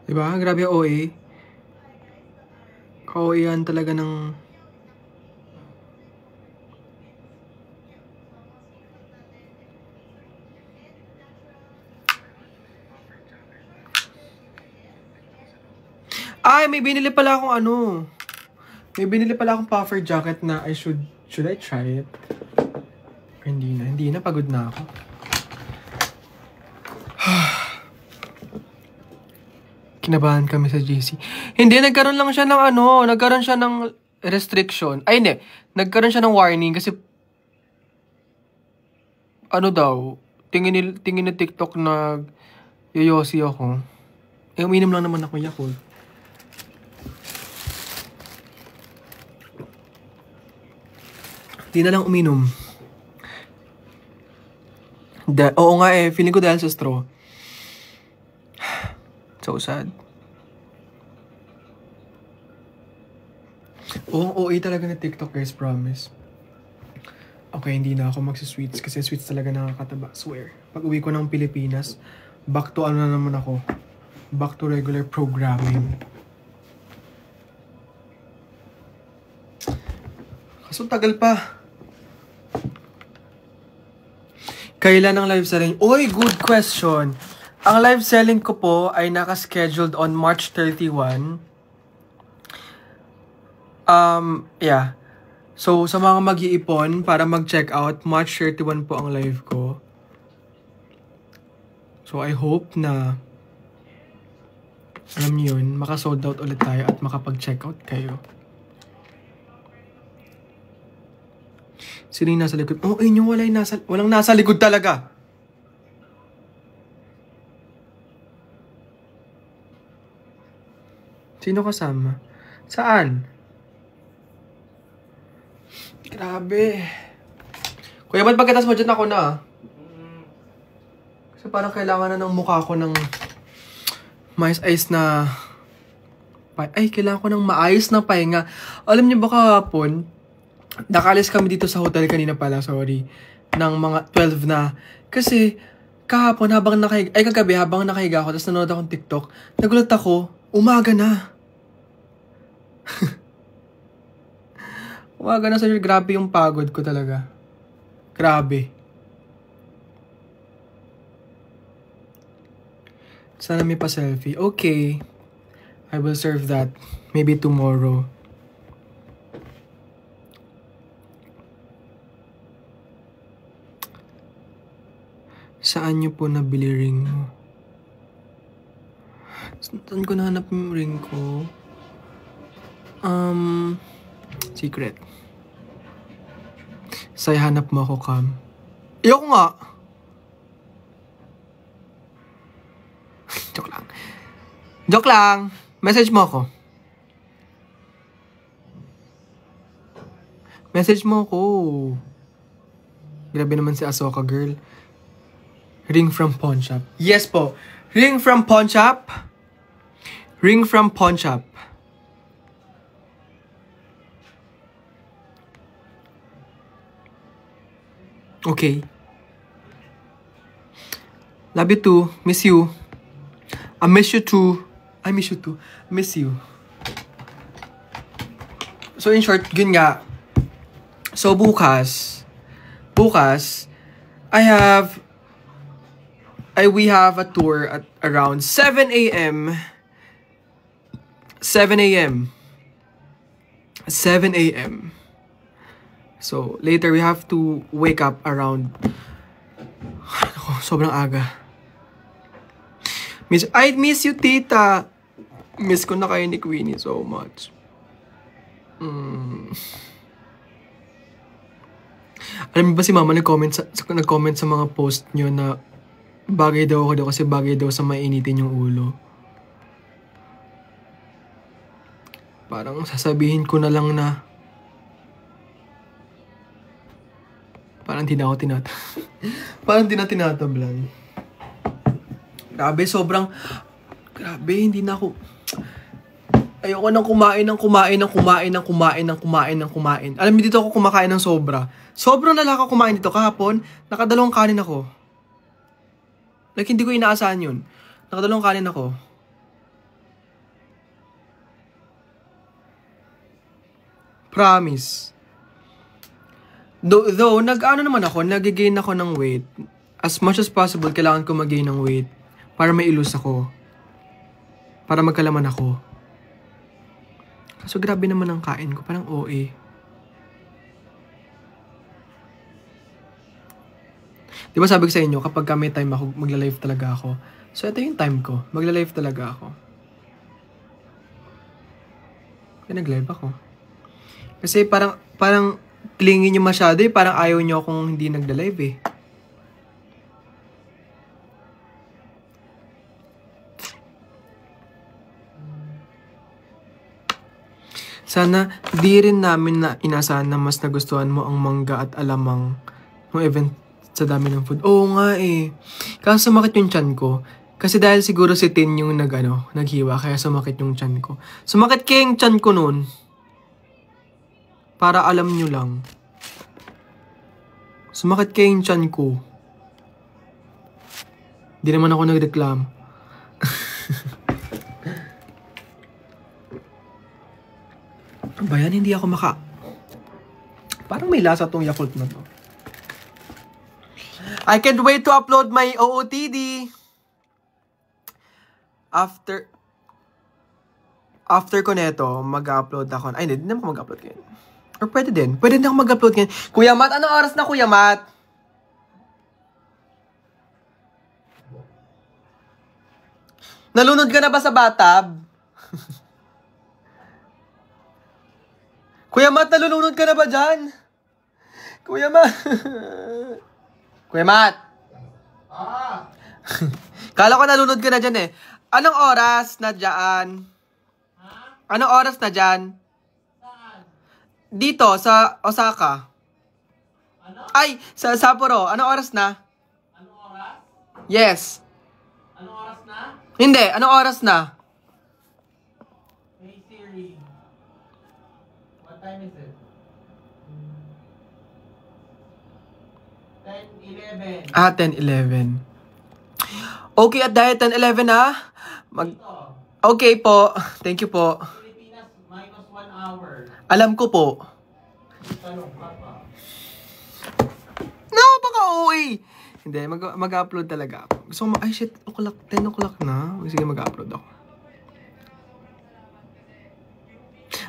Diba? Grabe yung OA. Ka-OA yan talaga ng... Ay, may binili pala akong ano. May binili pala akong puffer jacket na should I try it? Hindi na. Pagod na ako. Kinabahan kami sa GC. Hindi, nagkaroon siya ng restriction. Ay, hindi. Nagkaroon siya ng warning kasi ano daw, tingin ni TikTok na yoyosi ako. Uminom lang naman ako Yakult. Di na lang uminom. Oo nga feeling ko dahil sa straw. So sad. OA talaga na TikTok guys, promise. Okay, hindi na ako magsisweets kasi sweets talaga nakakataba, swear. Pag uwi ko ng Pilipinas, back to ano na naman ako. Back to regular programming. Kaso tagal pa. Kailan ang live selling? Oy, good question. Ang live selling ko po ay naka-scheduled on March 31. Yeah. So, sa mga mag-iipon para mag-check out, March 31 po ang live ko. So, I hope na alam niyo yun, maka-sold out ulit tayo at makapag-check out kayo. Sino yung nasa likod? Oh, inyo walang nasa likod talaga. Sino kasama? Saan? Grabe. Kuya, ba't pagkatas mo dyan ako na? Kasi parang kailangan na ng mukha ko ng maayos na... Ay, kailangan ko ng maayos na pahinga. Alam niyo ba kahapon, nakalis kami dito sa hotel kanina pala, sorry, ng mga 12 na. Kasi, kahapon, kagabi, habang nakahiga ako, tapos nanonood akong TikTok, nagulat ako, umaga na. Umaga na, sir, grabe yung pagod ko talaga. Grabe. Sana may pa-selfie. Okay. I will serve that. Maybe tomorrow. Saan niyo po nabili ring mo? Saan ko nahanap yung ring ko? Secret. Say, hanap mo ako, Cam. Ayoko nga. Joke lang. Joke lang. Message mo ako. Message mo ako. Grabe naman si Asoka, girl. Ring from pawn shop. Yes po. Ring from pawn shop. Ring from pawn shop. Okay. Love you too. Miss you. I miss you too. I miss you too. Miss you. So in short, yun nga. So bukas, we have a tour at around 7 a.m. 7 a.m. 7 a.m. So, later we have to wake up around... sobrang aga. I miss you, tita. Miss ko na kayo ni Queenie so much. Alam mo ba si mama nag-comment sa mga post nyo na bagay daw ako kasi bagay daw sa mainitin yung ulo. Parang sasabihin ko na lang na parang di na ako parang di na tinatablan. Grabe, sobrang grabe, hindi na ako ayoko nang kumain. Alam mo, dito ako kumakain ng sobra. Sobrang lala ako kumain dito. Kahapon, nakadalawang kanin ako. Like, hindi ko inaasahan yun. Nakadalawang kanin ako. Promise. Though nag-gain ako ng weight. As much as possible, kailangan ko mag-gain ng weight para may ilus ako. Para magkalaman ako. So, grabe naman ang kain ko. Parang OA. Di ba sabi ko sa inyo, kapag may time ako, magla-live talaga ako. So, ito yung time ko. Magla-live talaga ako. Kaya nag-live ako. Kasi parang clingy nyo masyado eh. Parang ayaw nyo akong hindi nagla-live eh. Sana di rin namin na inasahan na mas nagustuhan mo ang mangga at alamang ng event sa dami ng food. Oo nga eh. Kaso sumakit yung tiyan ko. Kasi dahil siguro si Tin yung naghiwa, kaya sumakit yung tiyan ko. Sumakit kaya yung tiyan ko nun. Para alam nyo lang. Sumakit kaya yung tiyan ko. Di naman ako nagreklamo. Bayan, hindi ako parang may lasa tong Yakult na to. I can't wait to upload my OOTD. After ko neto, mag-upload ako. Ay, hindi naman ako mag-upload ngayon. Or pwede din ako mag-upload ngayon. Kuya Matt, anong oras na, Kuya Matt? Nalunod ka na ba sa bathtub? Kuya Matt, nalulunod ka na ba dyan? Kuya Matt. Kuya Matt. Kala ko nalunod ka na dyan eh. Anong oras na dyan? Anong oras na dyan? Saan? Dito, sa Osaka. Ano? Ay, sa Sapporo. Anong oras na? Anong oras? Yes. Anong oras na? Hindi, anong oras na? Time is it? 10:11. 10:11. Okay, at dahil 10:11 ha? Okay po. Thank you po. Pilipinas, minus 1 hour. Alam ko po. Tanong ka pa. No, baka OA. Hindi, mag-upload talaga ako. Gusto ko ay shit, 10 o'clock na. Sige, mag-upload ako.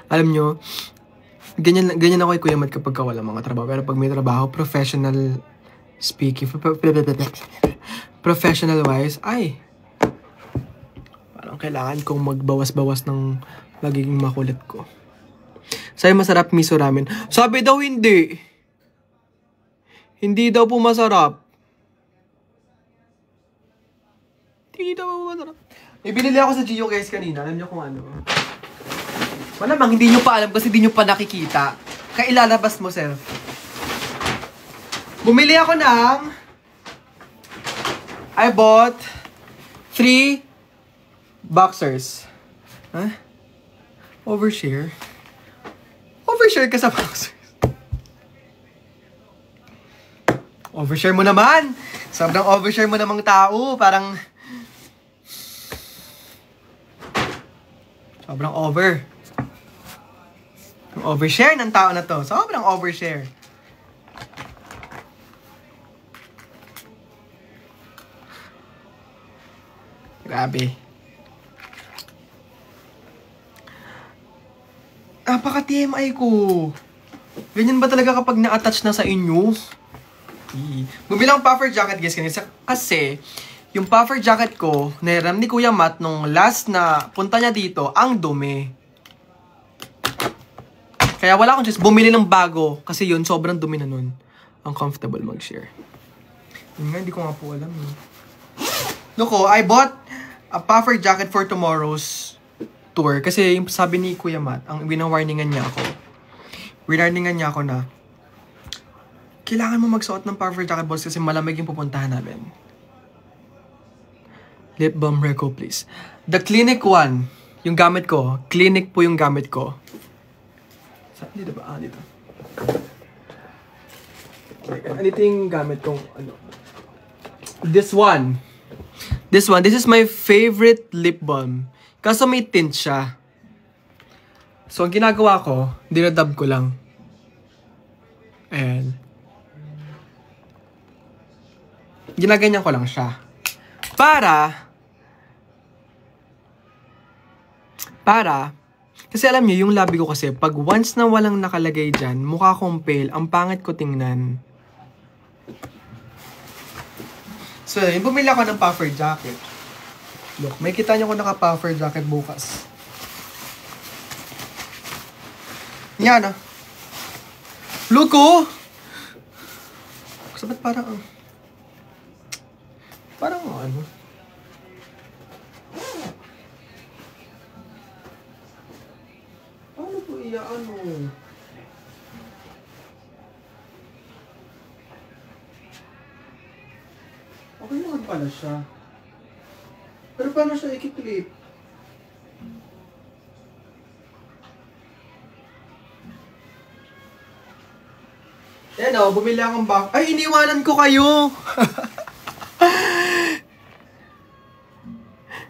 Alam nyo, ganyan ako kay Kuya Matt kapag wala mga trabaho. Pero pag may trabaho, professional speaking. professional wise, ay, parang kailangan kong magbawas-bawas ng magiging makulit ko. Sa'yo masarap miso ramen. Sabi daw hindi. Hindi daw po masarap. Hindi daw po masarap. May binili ako sa Gio guys kanina. Alam niyo kung ano? Malamang hindi niyo pa alam kasi hindi niyo pa nakikita. Kaya ilalabas mo, self. Bumili ako ng... I bought 3 boxers. Huh? Overshare? Overshare ka sa boxers. Overshare mo naman. Sobrang overshare mo namang tao. Parang... Sobrang over. Ang overshare ng tao na to. Sobrang overshare. Grabe. Napaka-TMI ko. Ganyan ba talaga kapag na-attach na sa inyo? Bumili akong puffer jacket guys kasi yung puffer jacket ko, nairam ni Kuya Matt nung last na punta niya dito, ang dumi. Kaya wala akong choice, bumili ng bago kasi yun, sobrang dumi na nun. Ang comfortable mag-share. Yun nga, hindi ko nga po alam. Loko, I bought a puffer jacket for tomorrow's tour. Kasi yung sabi ni Kuya Matt, ang winawarningan niya ako. Winarningan niya ako na, kailangan mo magsuot ng puffer jacket boss kasi malamig yung pupuntahan namin. Lip balm Reco, please. The Clinic one, yung gamit ko. Clinic po yung gamit ko. Saan? Dito ba? Ah, dito. Dito yung gamit kong, ano. This one. This is my favorite lip balm. Kaso may tint siya. So, ang ginagawa ko, dinadab ko lang. Ayan. Ginaganyan ko lang siya. Kasi alam niyo, yung labi ko kasi, pag once na walang nakalagay dyan, mukha kong pale, ang pangit ko tingnan. So, yun, bumili ako ng puffer jacket. Look, may kita niyo ko naka-puffer jacket bukas. Yan, ah. Look, oh! Sabat parang, ano? Paano po ano? Okay naman pala siya. Pero paano siya i-clip? Yan o, bumili akong bag. Ay, iniwanan ko kayo!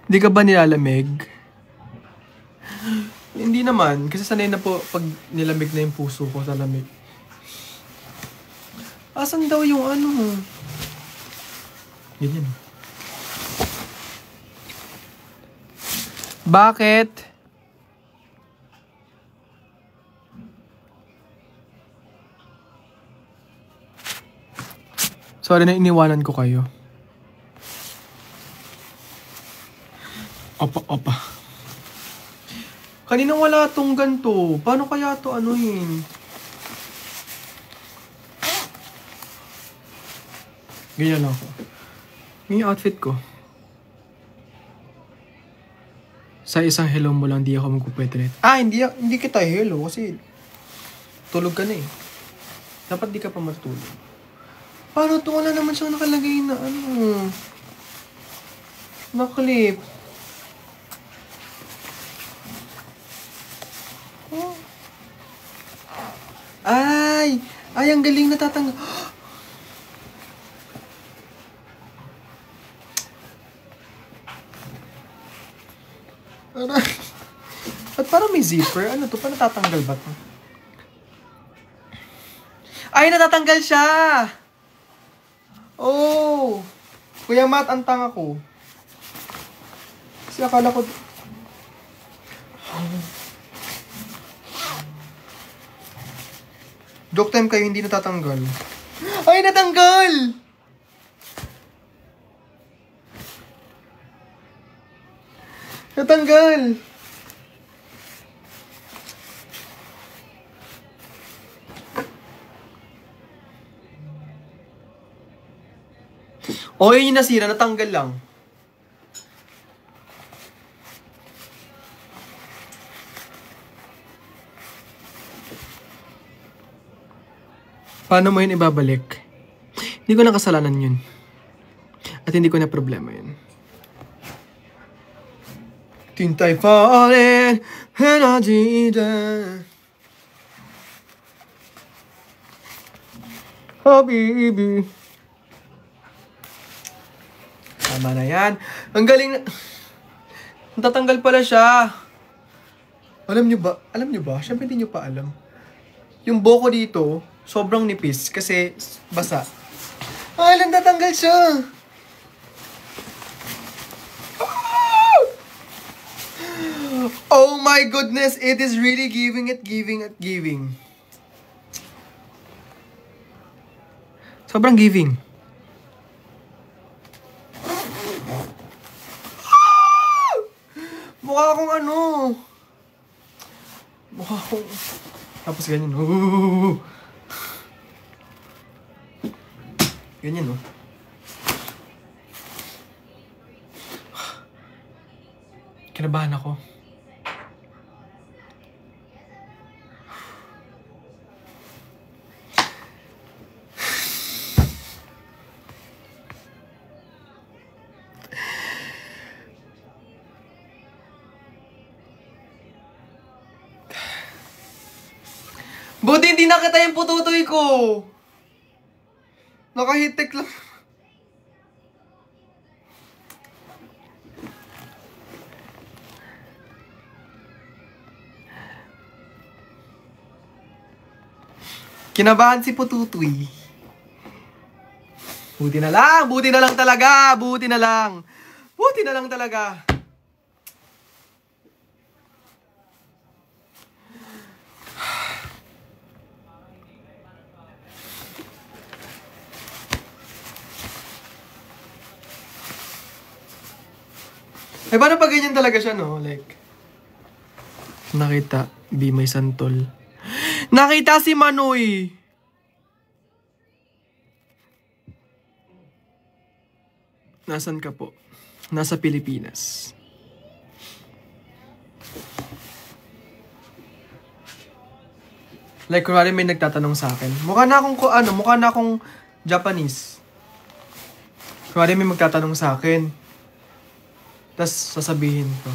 Hindi ka ba nilalamig? Hindi naman. Kasi sanay na po pag nilamig na yung puso ko sa lamig. Asan daw yung ano? Ganyan. Bakit? Sorry na iniwanan ko kayo. Opa. Kanina wala tong ganito. Paano kaya to anuhin? Ganyan ako. Yung outfit ko. Sa isang hello mo lang, di ako magpupwede. Hindi kita hello kasi tulog ka na eh. Dapat di ka pa matulog. Paano to? Wala naman siyang nakalagay na ano. Naklip. Oh. Ay, ang galing natatanggal. At parang may zipper. Ano to? Paano natatanggal ba to? Ay, natatanggal siya! Oh! Kuya Matt, ang tanga ko. Kasi akala ko... Joke time kayo, hindi natatanggal. Ay, natanggal! Natanggal! O, yun yung nasira. Natanggal lang. Paano mo yun ibabalik? Hindi ko na kasalanan yun. At hindi ko na problema yun. Tintay falling, energy down. Oh, baby. Tama na yan. Ang galing na... Natatanggal pala siya. Alam nyo ba? Siyempre hindi nyo pa alam. Yung buko dito, sobrang nipis kasi basa. Ay, natatanggal siya. Oh my goodness, it is really giving. Sobrang giving. Mukha akong ano. Tapos ganyan. Ganyan, no? Kinabahan ako. Buti hindi nakita yung pututoy ko. Nakahitik lang. Kinabahan si Pututoy. Buti na lang talaga. Buti na lang talaga. Eh, paano pag ganyan talaga siya, no? Like, nakita, di may santol. Nakita si Manoy! Nasaan ka po? Nasa Pilipinas. Like, kunwari may nagtatanong sa akin. Mukha na akong Japanese. Kunwari may magtatanong sa akin. Tapos sasabihin ko,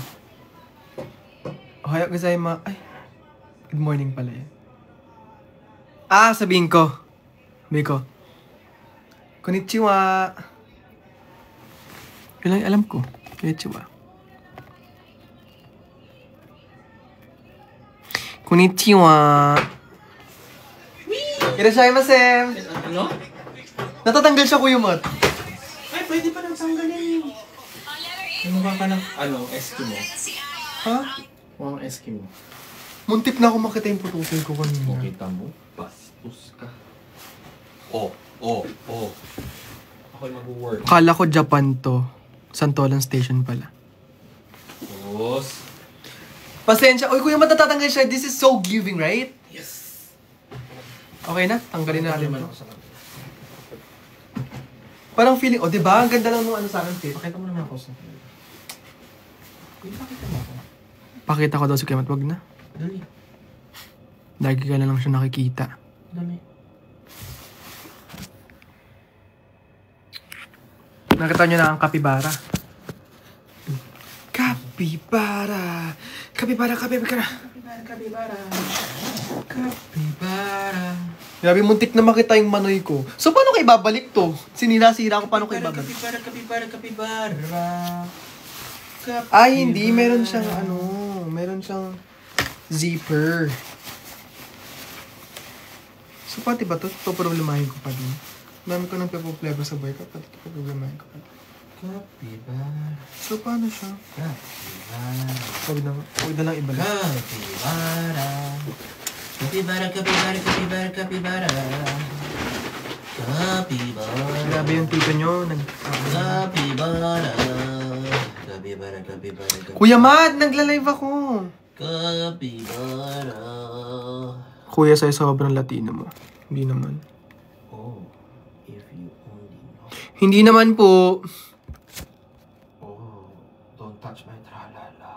Ohayo gozaimasu. Ay, good morning pala yan. Sabihin ko. Konnichiwa. Yun lang alam ko. Konnichiwa. Irashaimase. Ano? Natatanggal siya, Kuya Mat. Ay, pwede pa nang tanggalin. Mukha ka ng, Eskimo. Ha? Mukhang Eskimo. Muntik na ako makita yung pututoy ko kanina. Kita mo? Bastos ka. Ako'y mag-work. Akala ko Japan to. Santolan Station pala. Boss. Pasensya. Uy, Kuya Mat, natatanggal siya. This is so giving, right? Yes. Okay na? Tanggalin natin Naman to. ako sa kanila. Parang feeling, diba? Ang ganda lang nung sa akin, fit. Pakita mo naman ako sa kanila. Pakita mo ako. Pakita ko daw si Kuya Mat, wag na. Dali. Lagi ka na lang siya nakikita. Dali. Nakita niyo na ang kapibara. Kapibara. Grabe, muntik na makita yung Manoy ko. So, paano kayo babalik to? Sinira-sira ko, paano kayo babalik? Kapibara. Ay, hindi. Meron siyang zipper. So, pati ba to? Ito problemahin ko pa din. Dami ko nang problema sa buhay ko. Pati ito problemahin ko pa din. Kapibara. So, paano siya? Kapibara. Huwag na lang ibalik. Kapibara. Grabe yung tito nyo. Kapibara. Kuya Matt, nagla-live ako. Kapibara. Kuya, sa'yo sobrang Latino mo. Hindi naman. Oh, if you only know. Hindi naman po. Oh, don't touch my tralala.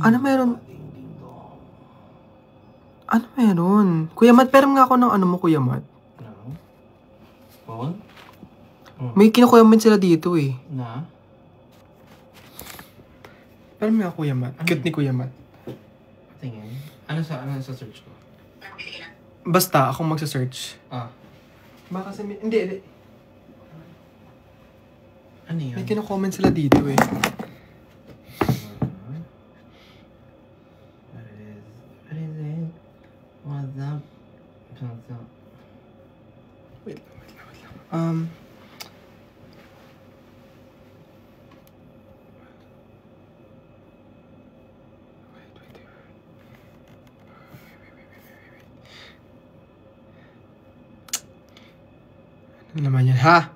Ano meron? Ding ding dong. Ano meron? Kuya Matt, pero nga ako ng ano mo, Kuya Matt. Ano? Phone? May kinukuyaman sila dito eh. Na? Pero may ako, Kuya Matt. Cute ni Kuya Matt. Tingin. Ano sa search ko? Basta, akong magsa-search. Baka kasi hindi. Ano yun? May kinukomment sila dito eh. What is it? What's up? Wait lang. Ano naman yan, ha?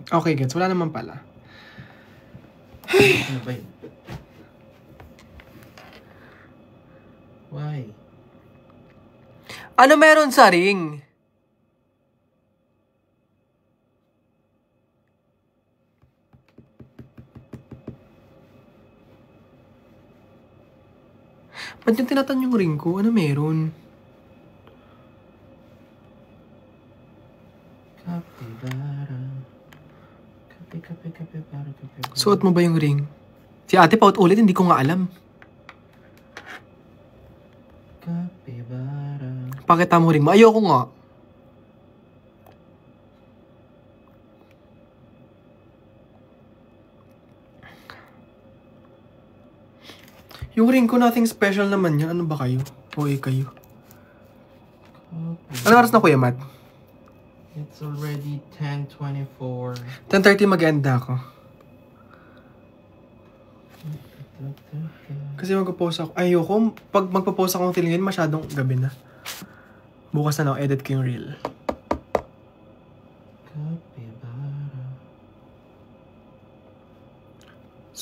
Okay, gets. Wala naman pala. Ano ba yun? Why? Ano meron sa ring? Ba't yung tinatan yung ring ko? Ano meron? Kapibara. Kapibara. Suot mo ba yung ring? Si ate paut ulit, hindi ko nga alam. Kapibara. Pakita mo ring mo. Ayoko nga. Yung ring ko, nothing special naman yan. Ano ba kayo? OA kayo. Ano oras na, Kuya Matt? It's already 10:24. 10:30 mag-enda ako. Kasi magpo-post ako. Ayoko. Pag magpo-post ako ng feeling yun, masyadong gabi na. Bukas na edit ko yung reel.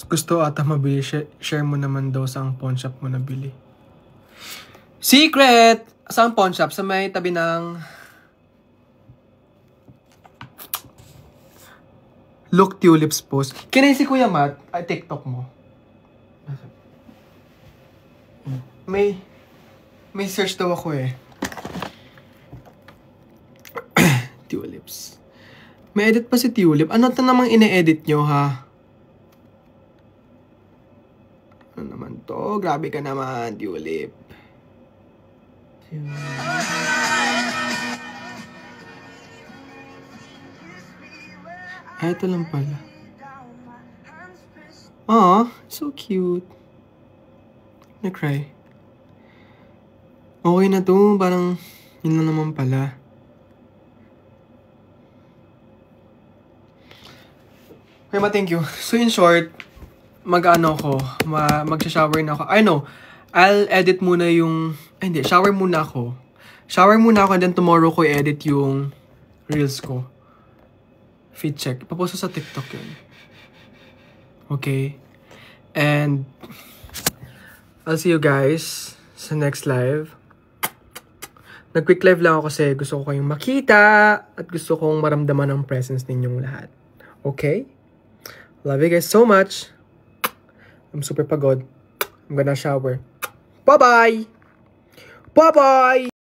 Gusto ata mabili. Share mo naman daw sa ang pawn shop mo nabili. Secret! Sa ang pawn shop? Sa may tabi ng... Look Tulips post. Kinay si Kuya Matt, ay TikTok mo. May search daw ako eh. Tulips. May edit pa si Tulip. Ano ito namang ine-edit nyo, ha? Ano naman to? Grabe ka naman, Tulip. Ito lang pala. Aw, so cute. Na-cry. Okay na to. Parang yun lang naman pala. Okay, thank you. So in short, mag-ano ko, mag-shower na ako. I know, I'll edit muna yung, hindi, shower muna ako. Shower muna ako and then tomorrow ko i-edit yung reels ko. Feed check. Ipapost sa TikTok yun. Okay? And I'll see you guys sa next live. Nag-quick live lang ako kasi gusto ko kayong makita at gusto kong maramdaman ang presence ninyong lahat. Okay? Love you guys so much. I'm super pagod. I'm gonna shower. Bye-bye! Bye-bye!